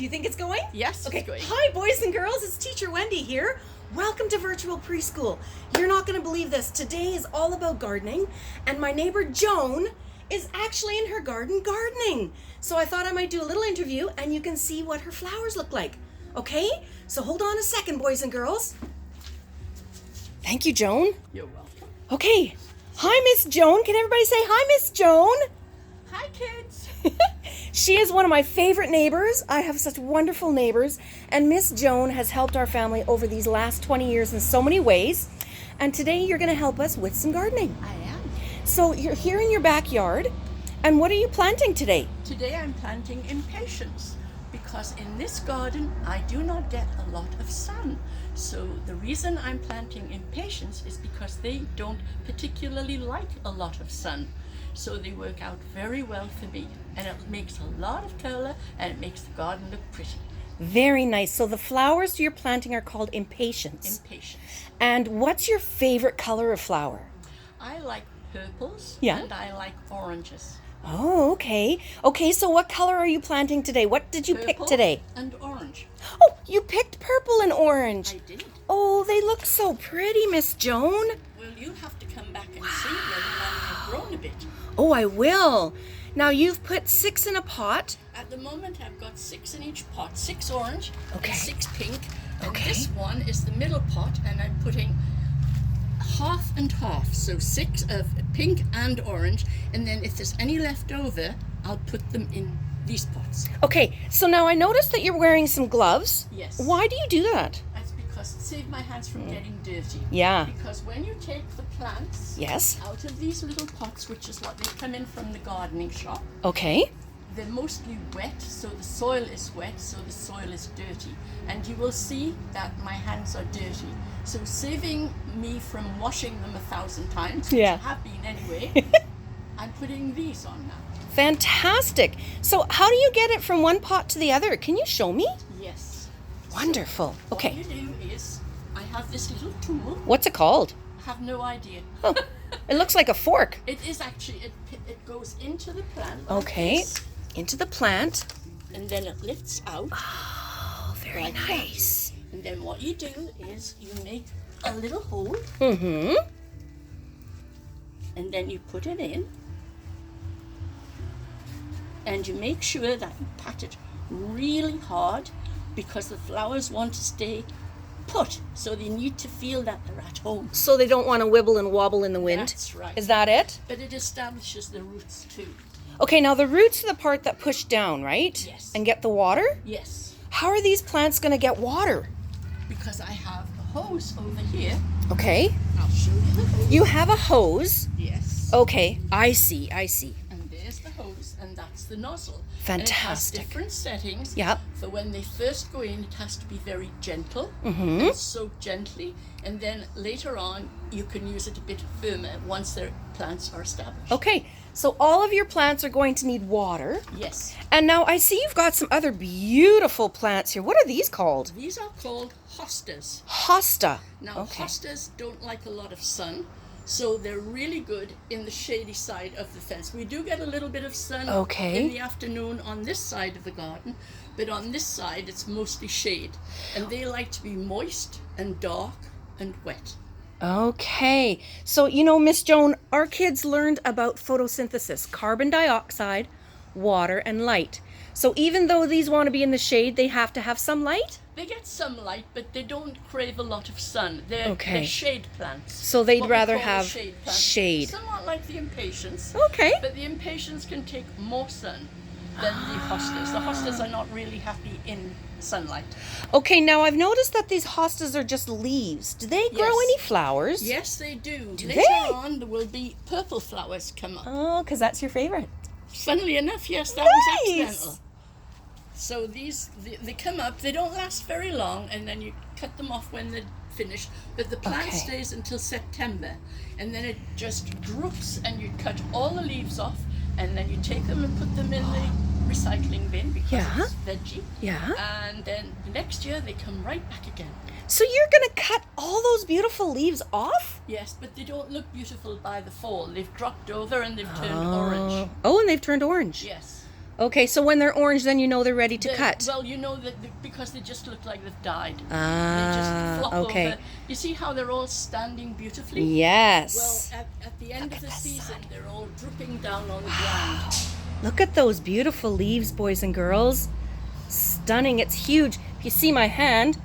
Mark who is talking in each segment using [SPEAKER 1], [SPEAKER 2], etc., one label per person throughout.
[SPEAKER 1] Do you think it's going?
[SPEAKER 2] Yes,
[SPEAKER 1] Okay.
[SPEAKER 2] it's going.
[SPEAKER 1] Hi, boys and girls. It's Teacher Wendy here. Welcome to Virtual Preschool. You're not going to believe this. Today is all about gardening, and my neighbor Joan is actually in her garden gardening. So I thought I might do a little interview, and you can see what her flowers look like. Okay? So hold on a second, boys and girls. Thank you, Joan.
[SPEAKER 2] You're welcome.
[SPEAKER 1] Okay. Hi, Miss Joan. Can everybody say hi, Miss Joan?
[SPEAKER 2] Hi, kids.
[SPEAKER 1] She is one of my favorite neighbors. I have such wonderful neighbors. And Miss Joan has helped our family over these last 20 years in so many ways. And today you're going to help us with some gardening.
[SPEAKER 2] I am.
[SPEAKER 1] So you're here in your backyard. And what are you planting today?
[SPEAKER 2] Today I'm planting impatiens because in this garden I do not get a lot of sun. So the reason I'm planting impatiens is because they don't particularly like a lot of sun. So they work out very well for me, and it makes a lot of color and it makes the garden look pretty.
[SPEAKER 1] Very nice. So the flowers you're planting are called impatiens.
[SPEAKER 2] Impatiens.
[SPEAKER 1] And what's your favorite color of flower?
[SPEAKER 2] I like purples
[SPEAKER 1] Yeah.
[SPEAKER 2] and I like oranges.
[SPEAKER 1] Oh, okay. Okay, so what color are you planting today? What did you pick
[SPEAKER 2] Purple
[SPEAKER 1] today?
[SPEAKER 2] and orange.
[SPEAKER 1] Oh, you picked purple and orange.
[SPEAKER 2] I did.
[SPEAKER 1] Oh, they look so pretty, Miss Joan.
[SPEAKER 2] Well, you have to come back and see them when they've grown a bit.
[SPEAKER 1] Oh, I will. Now you've put 6 in a pot.
[SPEAKER 2] At the moment, I've got 6 in each pot, 6 orange
[SPEAKER 1] Okay.
[SPEAKER 2] and 6 pink. And
[SPEAKER 1] Okay.
[SPEAKER 2] this one is the middle pot, and I'm putting half and half, so 6 of pink and orange. And then if there's any left over, I'll put them in these pots.
[SPEAKER 1] Okay, so now I noticed that you're wearing some gloves.
[SPEAKER 2] Yes.
[SPEAKER 1] Why do you do that?
[SPEAKER 2] That's because it saves my hands from getting dirty.
[SPEAKER 1] Yeah.
[SPEAKER 2] Because when you take the plants
[SPEAKER 1] Yes.
[SPEAKER 2] out of these little pots, which is what they come in from the gardening shop,
[SPEAKER 1] Okay.
[SPEAKER 2] they're mostly wet, so the soil is wet, so the soil is dirty. And you will see that my hands are dirty. So saving me from washing them 1,000 times, which
[SPEAKER 1] Yeah.
[SPEAKER 2] I have been anyway, I'm putting these on now.
[SPEAKER 1] Fantastic. So how do you get it from one pot to the other? Can you show me?
[SPEAKER 2] Yes.
[SPEAKER 1] Wonderful. Okay.
[SPEAKER 2] What you do is, I have this little tool.
[SPEAKER 1] What's it called?
[SPEAKER 2] I have no idea.
[SPEAKER 1] Oh, it looks like a fork.
[SPEAKER 2] It is actually, it goes into the plant like
[SPEAKER 1] Okay.
[SPEAKER 2] this,
[SPEAKER 1] Into the plant.
[SPEAKER 2] and then it lifts out.
[SPEAKER 1] Oh, very
[SPEAKER 2] Like that.
[SPEAKER 1] nice.
[SPEAKER 2] And then what you do is you make a little hole,
[SPEAKER 1] Mm-hmm.
[SPEAKER 2] and then you put it in, and you make sure that you pat it really hard because the flowers want to stay put, so they need to feel that they're at home.
[SPEAKER 1] So they don't want to wibble and wobble in the wind?
[SPEAKER 2] That's right.
[SPEAKER 1] Is that it?
[SPEAKER 2] But it establishes the roots too.
[SPEAKER 1] Okay, now the roots are the part that push down, right?
[SPEAKER 2] Yes.
[SPEAKER 1] And get the water?
[SPEAKER 2] Yes,
[SPEAKER 1] How are these plants going to get water?
[SPEAKER 2] because I have a hose over here.
[SPEAKER 1] Okay.
[SPEAKER 2] I'll show you the hose.
[SPEAKER 1] You have a hose.
[SPEAKER 2] Yes.
[SPEAKER 1] Okay, I see.
[SPEAKER 2] And there's the hose, and that's the nozzle.
[SPEAKER 1] Fantastic.
[SPEAKER 2] And it has different settings.
[SPEAKER 1] Yep.
[SPEAKER 2] For when they first go in, it has to be very gentle,
[SPEAKER 1] Mm-hmm.
[SPEAKER 2] and soak gently, and then later on, you can use it a bit firmer once their plants are established.
[SPEAKER 1] Okay, so all of your plants are going to need water.
[SPEAKER 2] Yes.
[SPEAKER 1] And now I see you've got some other beautiful plants here. What are these called?
[SPEAKER 2] These are called hostas.
[SPEAKER 1] Hosta.
[SPEAKER 2] Now,
[SPEAKER 1] Okay.
[SPEAKER 2] hostas don't like a lot of sun, so they're really good in the shady side of the fence. We do get a little bit of sun
[SPEAKER 1] Okay.
[SPEAKER 2] in the afternoon on this side of the garden, but on this side it's mostly shade. And they like to be moist and dark and wet.
[SPEAKER 1] Okay, so you know, Miss Joan, our kids learned about photosynthesis, carbon dioxide, water, and light. So even though these want to be in the shade, they have to have some light?
[SPEAKER 2] They get some light, but they don't crave a lot of sun. They're
[SPEAKER 1] Okay.
[SPEAKER 2] shade plants.
[SPEAKER 1] So they'd
[SPEAKER 2] What we
[SPEAKER 1] rather
[SPEAKER 2] call
[SPEAKER 1] have
[SPEAKER 2] shade plants.
[SPEAKER 1] shade.
[SPEAKER 2] Somewhat like the impatiens.
[SPEAKER 1] Okay.
[SPEAKER 2] But the impatiens can take more sun than the hostas. The hostas are not really happy in sunlight.
[SPEAKER 1] Okay, now I've noticed that these hostas are just leaves. Do they grow
[SPEAKER 2] Yes.
[SPEAKER 1] any flowers?
[SPEAKER 2] Yes, they do.
[SPEAKER 1] Do
[SPEAKER 2] Later
[SPEAKER 1] they?
[SPEAKER 2] on, there will be purple flowers come up.
[SPEAKER 1] Oh, because that's your favorite.
[SPEAKER 2] Funnily enough, yes, that was
[SPEAKER 1] Nice.
[SPEAKER 2] accidental. So they come up, they don't last very long, and then you cut them off when they're finished. But the plant
[SPEAKER 1] Okay.
[SPEAKER 2] stays until September, and then it just droops, and you cut all the leaves off, and then you take them and put them in the recycling bin because
[SPEAKER 1] Yeah.
[SPEAKER 2] it's veggie.
[SPEAKER 1] Yeah.
[SPEAKER 2] And then next year they come right back again.
[SPEAKER 1] So you're going to cut all those beautiful leaves off?
[SPEAKER 2] Yes, but they don't look beautiful by the fall. They've dropped over and they've turned orange.
[SPEAKER 1] Oh, and they've turned orange.
[SPEAKER 2] Yes.
[SPEAKER 1] Okay, so when they're orange, then you know they're ready to cut.
[SPEAKER 2] Well, you know that because they just look like they've died. They
[SPEAKER 1] Ah,
[SPEAKER 2] just flop
[SPEAKER 1] okay.
[SPEAKER 2] over. You see how they're all standing beautifully?
[SPEAKER 1] Yes.
[SPEAKER 2] Well, at the end of the season, they're all drooping down on the ground.
[SPEAKER 1] Look at those beautiful leaves, boys and girls. Stunning. It's huge. If you see my hand,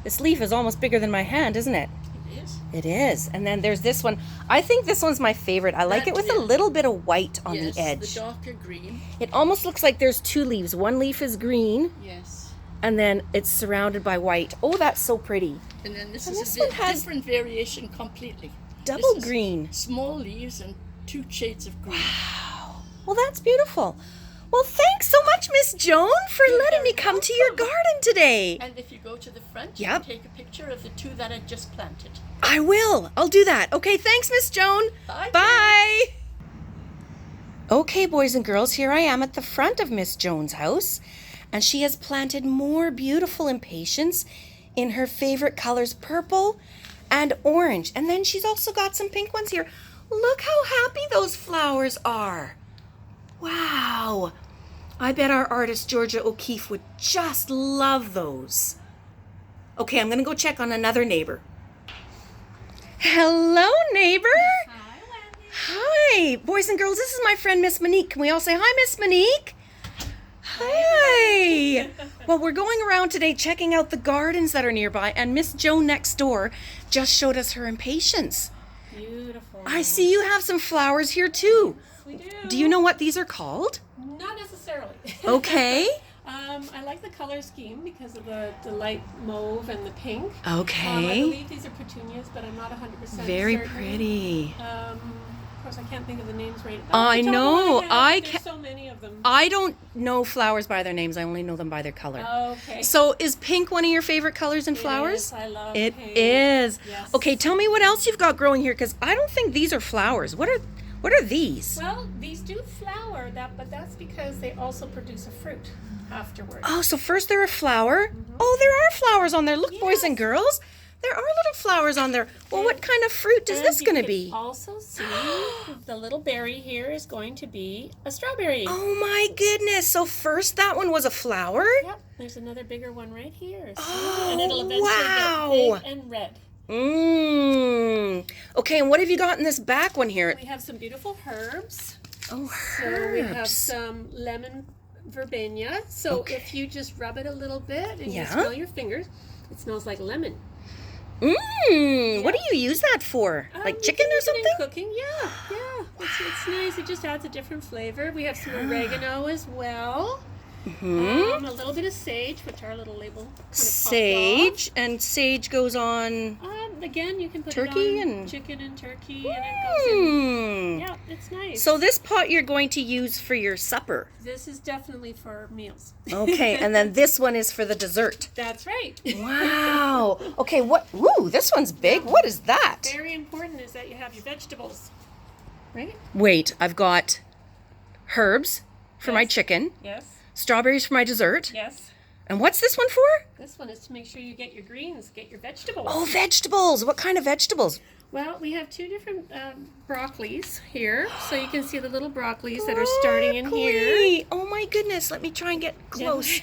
[SPEAKER 1] this leaf is almost bigger than my hand, isn't it?
[SPEAKER 2] It is.
[SPEAKER 1] It is. And then there's this one. I think this one's my favorite. I like it with a little bit of white on the edge.
[SPEAKER 2] Yes, the darker green.
[SPEAKER 1] It almost looks like there's two leaves. One leaf is green,
[SPEAKER 2] Yes.
[SPEAKER 1] and then it's surrounded by white. Oh, that's so pretty.
[SPEAKER 2] And then this
[SPEAKER 1] And
[SPEAKER 2] is
[SPEAKER 1] this
[SPEAKER 2] a
[SPEAKER 1] one has
[SPEAKER 2] different variation completely.
[SPEAKER 1] Double
[SPEAKER 2] This is
[SPEAKER 1] green.
[SPEAKER 2] Small leaves and 2 shades of green.
[SPEAKER 1] Well, that's beautiful. Well, thanks so much, Miss Joan, for letting me come to your garden today.
[SPEAKER 2] And if you go to the front, you
[SPEAKER 1] Yep.
[SPEAKER 2] can take a picture of the 2 that I just planted.
[SPEAKER 1] I will. I'll do that. Okay, thanks, Miss Joan.
[SPEAKER 2] Bye.
[SPEAKER 1] Bye. Okay, boys and girls, here I am at the front of Miss Joan's house, and she has planted more beautiful impatiens in her favorite colors, purple and orange. And then she's also got some pink ones here. Look how happy those flowers are. Wow. I bet our artist Georgia O'Keeffe would just love those. Okay, I'm going to go check on another neighbor. Hello, neighbor.
[SPEAKER 3] Hi, Wendy.
[SPEAKER 1] Hi, boys and girls. This is my friend Miss Monique. Can we all say hi, Miss Monique? Hi. Well, we're going around today checking out the gardens that are nearby, and Miss Joan next door just showed us her impatiens.
[SPEAKER 3] Beautiful.
[SPEAKER 1] I see you have some flowers here too.
[SPEAKER 3] We do.
[SPEAKER 1] Do you know what these are called?
[SPEAKER 3] Not necessarily.
[SPEAKER 1] Okay.
[SPEAKER 3] I like the color scheme because of the light mauve and the pink. I
[SPEAKER 1] Okay.
[SPEAKER 3] believe these are petunias, but I'm not 100%
[SPEAKER 1] Very
[SPEAKER 3] certain.
[SPEAKER 1] pretty.
[SPEAKER 3] Of course, I can't think of the names right
[SPEAKER 1] I
[SPEAKER 3] off the top of
[SPEAKER 1] know.
[SPEAKER 3] my head.
[SPEAKER 1] I
[SPEAKER 3] There's
[SPEAKER 1] ca-
[SPEAKER 3] so many of them.
[SPEAKER 1] I don't know flowers by their names. I only know them by their color.
[SPEAKER 3] Okay.
[SPEAKER 1] So is pink one of your favorite colors in flowers?
[SPEAKER 3] It is. I love
[SPEAKER 1] It
[SPEAKER 3] pink.
[SPEAKER 1] is.
[SPEAKER 3] Yes.
[SPEAKER 1] Okay, tell me what else you've got growing here, because I don't think these are flowers. What are these?
[SPEAKER 3] Well, these do flower, but that's because they also produce a fruit afterwards.
[SPEAKER 1] Oh, so first they're a flower. Oh, there are flowers on there. Look, boys and
[SPEAKER 3] Yes.
[SPEAKER 1] girls. There are little flowers on there. Well, what kind of fruit is
[SPEAKER 3] And
[SPEAKER 1] this
[SPEAKER 3] you
[SPEAKER 1] going to
[SPEAKER 3] can
[SPEAKER 1] be?
[SPEAKER 3] Also see the little berry here is going to be a strawberry.
[SPEAKER 1] Oh my goodness. So first that one was a flower?
[SPEAKER 3] Yep, there's another bigger one right here. See?
[SPEAKER 1] Oh,
[SPEAKER 3] and it'll eventually
[SPEAKER 1] wow.
[SPEAKER 3] get big and red.
[SPEAKER 1] Mmm. Okay, and what have you got in this back one here?
[SPEAKER 3] We have some beautiful herbs.
[SPEAKER 1] Oh,
[SPEAKER 3] So we have
[SPEAKER 1] herbs.
[SPEAKER 3] some lemon verbena. So
[SPEAKER 1] Okay.
[SPEAKER 3] if you just rub it a little bit and
[SPEAKER 1] Yeah.
[SPEAKER 3] you smell your fingers, it smells like lemon.
[SPEAKER 1] Mmm. What do you use that for? Like
[SPEAKER 3] You
[SPEAKER 1] chicken
[SPEAKER 3] can
[SPEAKER 1] or
[SPEAKER 3] use it in
[SPEAKER 1] something?
[SPEAKER 3] cooking, yeah. It's nice. It just adds a different flavor. We have some oregano as well.
[SPEAKER 1] Hmm.
[SPEAKER 3] A little bit of sage, which our little label kind of
[SPEAKER 1] Sage, and sage goes on.
[SPEAKER 3] Again, you can put
[SPEAKER 1] Turkey
[SPEAKER 3] it on
[SPEAKER 1] and-
[SPEAKER 3] chicken and turkey, and it goes in.
[SPEAKER 1] Mmm.
[SPEAKER 3] Yeah, it's nice.
[SPEAKER 1] So this pot you're going to use for your supper.
[SPEAKER 3] This is definitely for meals.
[SPEAKER 1] Okay, and then this one is for the dessert.
[SPEAKER 3] That's right.
[SPEAKER 1] Wow. Okay, what? Ooh, this one's big. What is that?
[SPEAKER 3] Very important is that you have your vegetables, right?
[SPEAKER 1] Wait, I've got herbs for my
[SPEAKER 3] Yes.
[SPEAKER 1] chicken,
[SPEAKER 3] Yes.
[SPEAKER 1] strawberries for my dessert.
[SPEAKER 3] Yes.
[SPEAKER 1] And what's this one for?
[SPEAKER 3] This one is to make sure you get your greens, get your vegetables.
[SPEAKER 1] Oh, vegetables. What kind of vegetables?
[SPEAKER 3] Well, we have 2 different broccolis here, so you can see the little broccolis that are starting in here.
[SPEAKER 1] Broccoli. Oh my goodness, let me try and get close.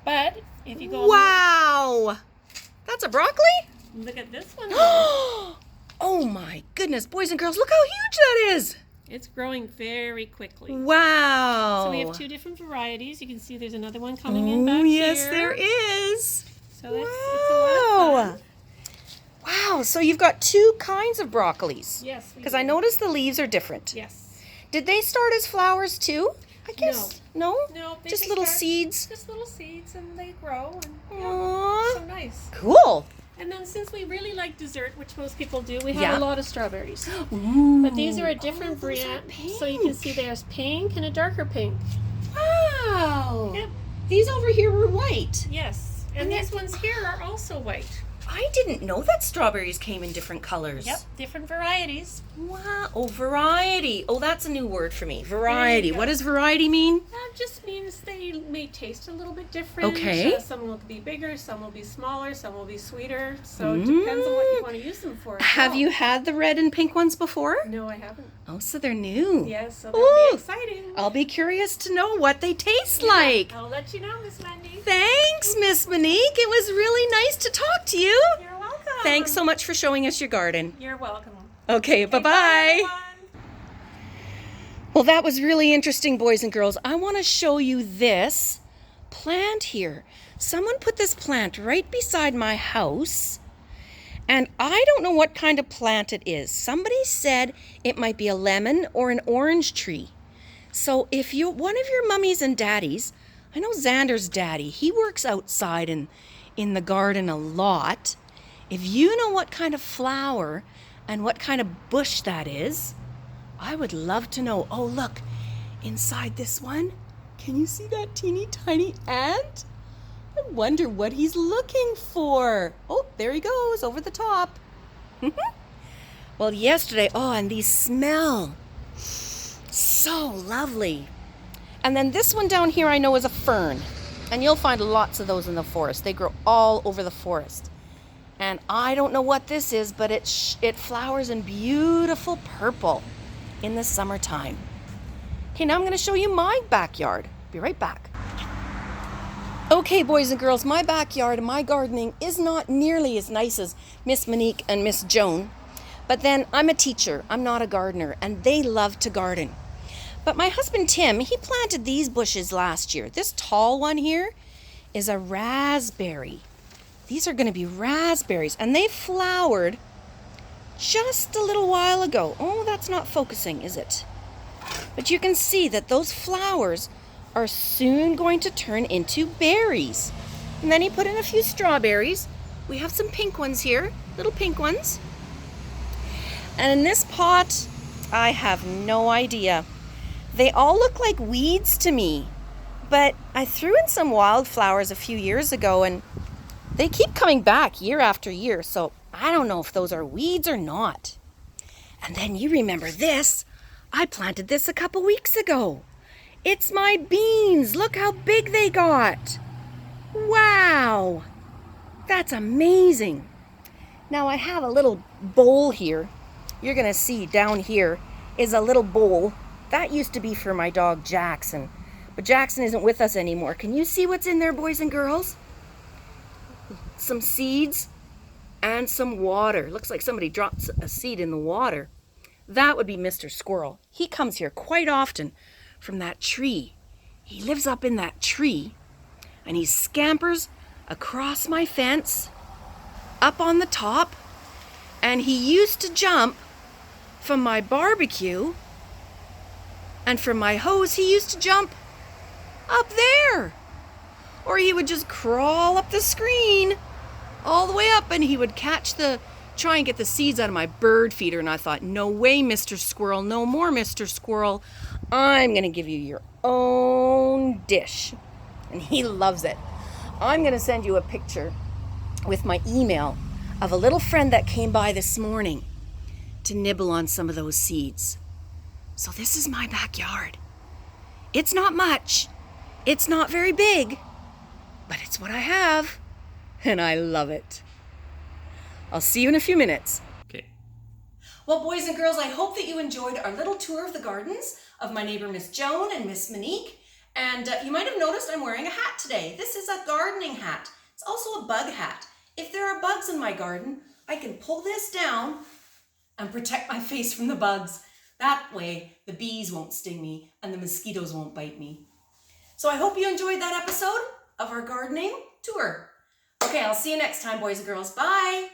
[SPEAKER 3] But if you go
[SPEAKER 1] Wow. That's a broccoli?
[SPEAKER 3] look at this one.
[SPEAKER 1] Oh my goodness, boys and girls, look how huge that is.
[SPEAKER 3] It's growing very quickly.
[SPEAKER 1] Wow.
[SPEAKER 3] So we have 2 different varieties. You can see there's another one coming in back
[SPEAKER 1] Oh, yes,
[SPEAKER 3] here.
[SPEAKER 1] there is.
[SPEAKER 3] So it's a lot of fun.
[SPEAKER 1] Wow, so you've got 2 kinds of broccolis.
[SPEAKER 3] Yes. we
[SPEAKER 1] Because
[SPEAKER 3] do.
[SPEAKER 1] I noticed the leaves are different.
[SPEAKER 3] Yes.
[SPEAKER 1] Did they start as flowers too? I guess. No?
[SPEAKER 3] No, they
[SPEAKER 1] Just little
[SPEAKER 3] start-
[SPEAKER 1] seeds?
[SPEAKER 3] Just little seeds, and they grow, and
[SPEAKER 1] Aww.
[SPEAKER 3] so nice.
[SPEAKER 1] Cool.
[SPEAKER 3] And then since we really like dessert, which most people do, we have
[SPEAKER 1] Yeah.
[SPEAKER 3] a lot of strawberries.
[SPEAKER 1] Ooh.
[SPEAKER 3] But these are a different
[SPEAKER 1] those are
[SPEAKER 3] brand, so you can see there's pink and a darker pink.
[SPEAKER 1] Wow.
[SPEAKER 3] Yep.
[SPEAKER 1] These over here were white.
[SPEAKER 3] Yes. And these ones here are also white.
[SPEAKER 1] I didn't know that strawberries came in different colors.
[SPEAKER 3] Yep, different varieties.
[SPEAKER 1] Wow. Oh, variety. Oh, that's a new word for me. Variety.
[SPEAKER 3] go.
[SPEAKER 1] What does variety mean?
[SPEAKER 3] That just means they may taste a little bit different.
[SPEAKER 1] Okay.
[SPEAKER 3] Some will be bigger, some will be smaller, some will be sweeter. So it depends on what you want to use them for.
[SPEAKER 1] Have you had the red and pink ones before?
[SPEAKER 3] No, I haven't.
[SPEAKER 1] Oh, so they're new.
[SPEAKER 3] Yes, so that'll be exciting.
[SPEAKER 1] I'll be curious to know what they taste like.
[SPEAKER 3] I'll let you know, Miss Wendy.
[SPEAKER 1] Thanks, Miss Monique. It was really nice to talk to you.
[SPEAKER 3] You're welcome.
[SPEAKER 1] Thanks so much for showing us your garden.
[SPEAKER 3] You're welcome.
[SPEAKER 1] Okay, bye-bye.
[SPEAKER 3] Everyone.
[SPEAKER 1] Well, that was really interesting, boys and girls. I want to show you this plant here. Someone put this plant right beside my house, and I don't know what kind of plant it is. Somebody said it might be a lemon or an orange tree. So if you, one of your mummies and daddies, I know Xander's daddy, he works outside in the garden a lot. If you know what kind of flower and what kind of bush that is, I would love to know. Oh, look, inside this one, can you see that teeny tiny ant? I wonder what he's looking for. Oh, there he goes, over the top. Well, yesterday, oh, and these smell so lovely. And then this one down here I know is a fern. And you'll find lots of those in the forest. They grow all over the forest. And I don't know what this is, but it flowers in beautiful purple in the summertime. Okay, now I'm going to show you my backyard. Be right back. Okay, boys and girls, my backyard and my gardening is not nearly as nice as Miss Monique and Miss Joan. But then I'm a teacher, I'm not a gardener, and they love to garden. But my husband Tim, he planted these bushes last year. This tall one here is a raspberry. These are going to be raspberries, and they flowered just a little while ago. Oh, that's not focusing, is it? But you can see that those flowers are soon going to turn into berries. And then he put in a few strawberries. We have some pink ones here, little pink ones. And in this pot, I have no idea. They all look like weeds to me, but I threw in some wildflowers a few years ago, and they keep coming back year after year, so I don't know if those are weeds or not. And then you remember this. I planted this a couple weeks ago. It's my beans. Look how big they got. Wow. That's amazing. Now I have a little bowl here. You're going to see down here is a little bowl. That used to be for my dog Jackson. But Jackson isn't with us anymore. Can you see what's in there, boys and girls? Some seeds and some water. Looks like somebody dropped a seed in the water. That would be Mr. Squirrel. He comes here quite often from that tree. He lives up in that tree, and he scampers across my fence, up on the top, and he used to jump from my barbecue, and from my hose he used to jump up there. Or he would just crawl up the screen all the way up, and he would try and get the seeds out of my bird feeder. And I thought, no way, Mr. Squirrel, no more, Mr. Squirrel. I'm going to give you your own dish. And he loves it. I'm going to send you a picture with my email of a little friend that came by this morning to nibble on some of those seeds. So this is my backyard. It's not much. It's not very big. But it's what I have, and I love it. I'll see you in a few minutes.
[SPEAKER 4] Okay.
[SPEAKER 1] Well, boys and girls, I hope that you enjoyed our little tour of the gardens of my neighbor Miss Joan and Miss Monique. And you might have noticed I'm wearing a hat today. This is a gardening hat. It's also a bug hat. If there are bugs in my garden, I can pull this down and protect my face from the bugs. That way, the bees won't sting me and the mosquitoes won't bite me. So I hope you enjoyed that episode of our gardening tour. Okay, I'll see you next time, boys and girls. Bye.